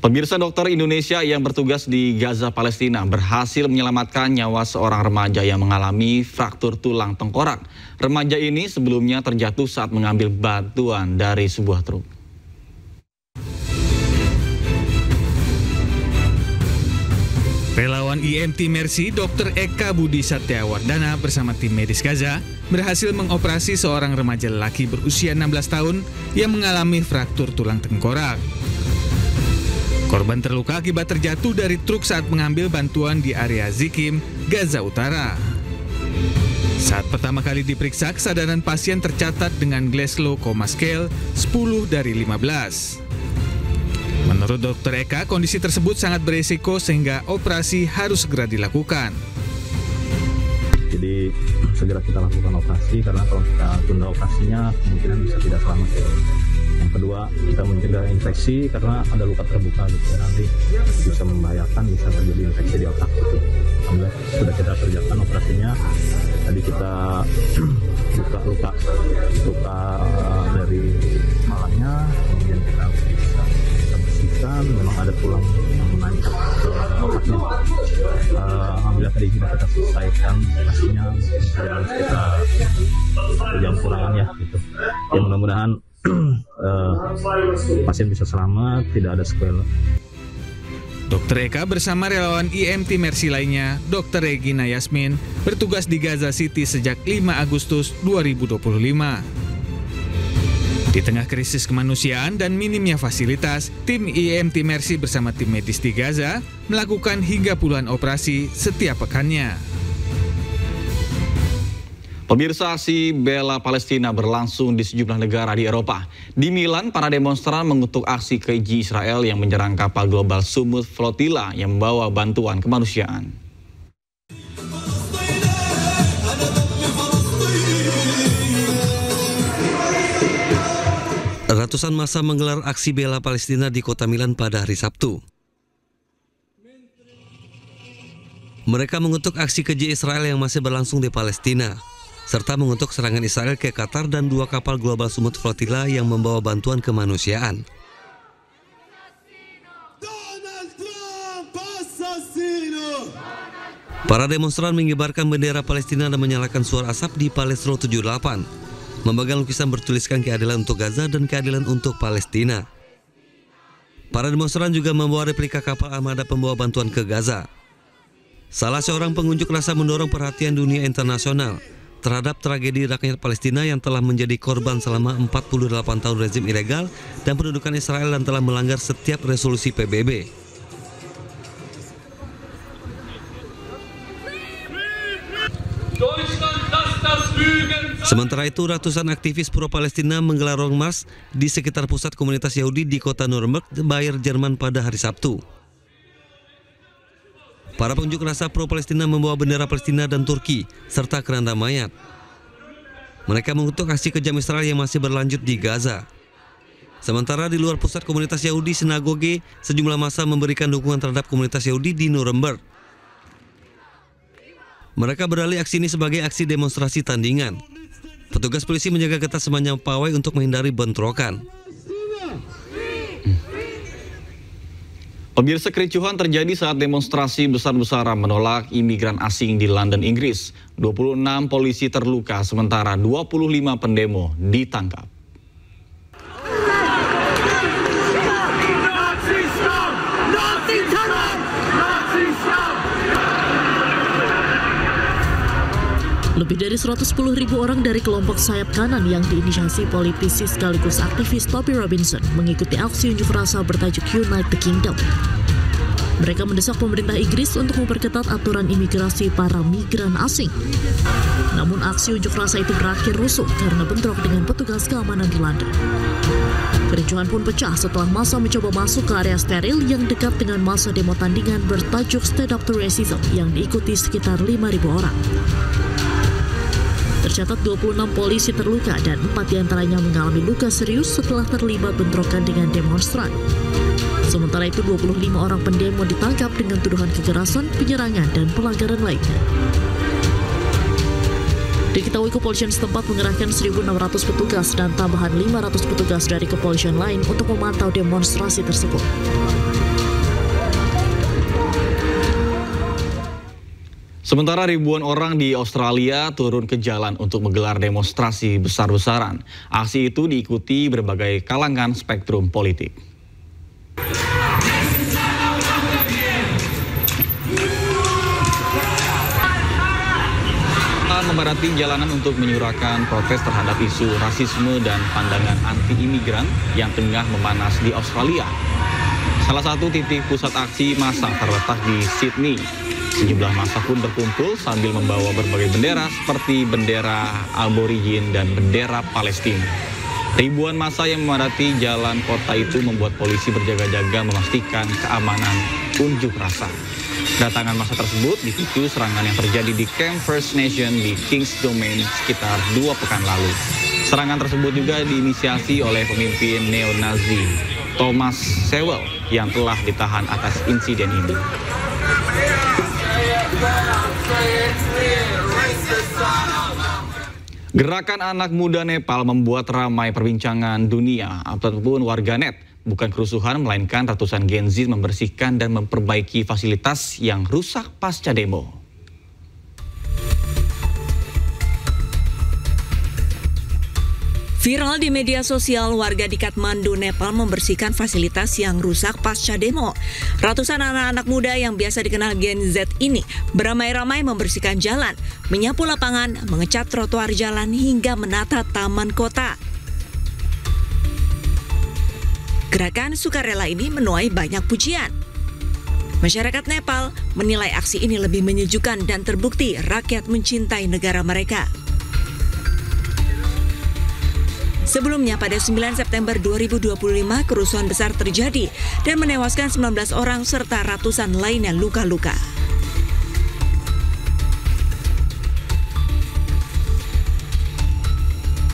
Pemirsa, dokter Indonesia yang bertugas di Gaza, Palestina berhasil menyelamatkan nyawa seorang remaja yang mengalami fraktur tulang tengkorak. Remaja ini sebelumnya terjatuh saat mengambil bantuan dari sebuah truk. Relawan IMT Mercy Dr. Eka Budi Satyawardana bersama tim medis Gaza berhasil mengoperasi seorang remaja lelaki berusia 16 tahun yang mengalami fraktur tulang tengkorak. Korban terluka akibat terjatuh dari truk saat mengambil bantuan di area Zikim, Gaza Utara. Saat pertama kali diperiksa, kesadaran pasien tercatat dengan Glasgow Coma Scale 10 dari 15. Menurut Dr. Eka, kondisi tersebut sangat beresiko sehingga operasi harus segera dilakukan. Jadi segera kita lakukan operasi karena kalau kita tunda operasinya kemungkinan bisa tidak selamat. Yang kedua, kita mencegah infeksi karena ada luka terbuka gitu ya, nanti bisa membahayakan, bisa terjadi infeksi di otak gitu. Alhamdulillah sudah kita kerjakan operasinya. Tadi kita luka dari malangnya, kemudian kita bersihkan, memang ada tulang yang menancap ke otaknya. Alhamdulillah tadi kita selesaikan operasinya, mungkin perjalanan sekitar 1 jam kurangan ya gitu. Ya mudah-mudahan pasien bisa selamat, tidak ada sequela. Dr. Eka bersama relawan IMT Mercy lainnya, Dr. Regina Yasmin, bertugas di Gaza City sejak 5 Agustus 2025. Di tengah krisis kemanusiaan dan minimnya fasilitas, tim IMT Mercy bersama tim medis di Gaza melakukan hingga puluhan operasi setiap pekannya. Pemirsa, aksi bela Palestina berlangsung di sejumlah negara di Eropa. Di Milan, para demonstran mengutuk aksi keji Israel yang menyerang kapal global Sumut Flotilla yang membawa bantuan kemanusiaan. Ratusan massa menggelar aksi bela Palestina di kota Milan pada hari Sabtu. Mereka mengutuk aksi keji Israel yang masih berlangsung di Palestina, serta mengutuk serangan Israel ke Qatar dan 2 kapal global Sumut Flotilla yang membawa bantuan kemanusiaan. Para demonstran mengibarkan bendera Palestina dan menyalakan suara asap di Palestro 78, memegang lukisan bertuliskan keadilan untuk Gaza dan keadilan untuk Palestina. Para demonstran juga membawa replika kapal armada pembawa bantuan ke Gaza. Salah seorang pengunjuk rasa mendorong perhatian dunia internasional terhadap tragedi rakyat Palestina yang telah menjadi korban selama 48 tahun rezim ilegal dan pendudukan Israel dan telah melanggar setiap resolusi PBB. Sementara itu, ratusan aktivis pro-Palestina menggelar long march di sekitar pusat komunitas Yahudi di kota Nuremberg, Bayer, Jerman pada hari Sabtu. Para pengunjuk rasa pro-Palestina membawa bendera Palestina dan Turki, serta keranda mayat. Mereka mengutuk aksi kejam Israel yang masih berlanjut di Gaza. Sementara di luar pusat komunitas Yahudi sinagoge, sejumlah massa memberikan dukungan terhadap komunitas Yahudi di Nuremberg. Mereka berdalih aksi ini sebagai aksi demonstrasi tandingan. Petugas polisi menjaga ketat sepanjang pawai untuk menghindari bentrokan. Pemirsa, kericuhan terjadi saat demonstrasi besar-besaran menolak imigran asing di London, Inggris. 26 polisi terluka, sementara 25 pendemo ditangkap. Lebih dari 110.000 orang dari kelompok sayap kanan yang diinisiasi politisi sekaligus aktivis Toby Robinson mengikuti aksi unjuk rasa bertajuk Unite the Kingdom. Mereka mendesak pemerintah Inggris untuk memperketat aturan imigrasi para migran asing. Namun aksi unjuk rasa itu berakhir rusuh karena bentrok dengan petugas keamanan di London. Kericuhan pun pecah setelah massa mencoba masuk ke area steril yang dekat dengan massa demo tandingan bertajuk Stand Up to Racism yang diikuti sekitar 5.000 orang. Tercatat 26 polisi terluka dan 4 diantaranya mengalami luka serius setelah terlibat bentrokan dengan demonstran. Sementara itu 25 orang pendemo ditangkap dengan tuduhan kekerasan, penyerangan, dan pelanggaran lainnya. Diketahui kepolisian setempat mengerahkan 1.600 petugas dan tambahan 500 petugas dari kepolisian lain untuk memantau demonstrasi tersebut. Sementara ribuan orang di Australia turun ke jalan untuk menggelar demonstrasi besar-besaran. Aksi itu diikuti berbagai kalangan spektrum politik. Memadati jalanan untuk menyuarakan protes terhadap isu rasisme dan pandangan anti-imigran yang tengah memanas di Australia. Salah satu titik pusat aksi massa terletak di Sydney. Sejumlah massa pun berkumpul sambil membawa berbagai bendera seperti bendera aborigin dan bendera Palestina. Ribuan massa yang memadati jalan kota itu membuat polisi berjaga-jaga memastikan keamanan unjuk rasa. Kedatangan massa tersebut dipicu serangan yang terjadi di Camp First Nation di Kings Domain sekitar 2 pekan lalu. Serangan tersebut juga diinisiasi oleh pemimpin neo-Nazi Thomas Sewell yang telah ditahan atas insiden ini. Gerakan anak muda Nepal membuat ramai perbincangan dunia ataupun warganet. Bukan kerusuhan, melainkan ratusan Gen Z membersihkan dan memperbaiki fasilitas yang rusak pasca demo. Viral di media sosial, warga di Kathmandu, Nepal membersihkan fasilitas yang rusak pasca demo. Ratusan anak-anak muda yang biasa dikenal Gen Z ini beramai-ramai membersihkan jalan, menyapu lapangan, mengecat trotoar jalan hingga menata taman kota. Gerakan sukarela ini menuai banyak pujian. Masyarakat Nepal menilai aksi ini lebih menyejukkan dan terbukti rakyat mencintai negara mereka. Sebelumnya pada 9 September 2025 kerusuhan besar terjadi dan menewaskan 19 orang serta ratusan lainnya luka-luka.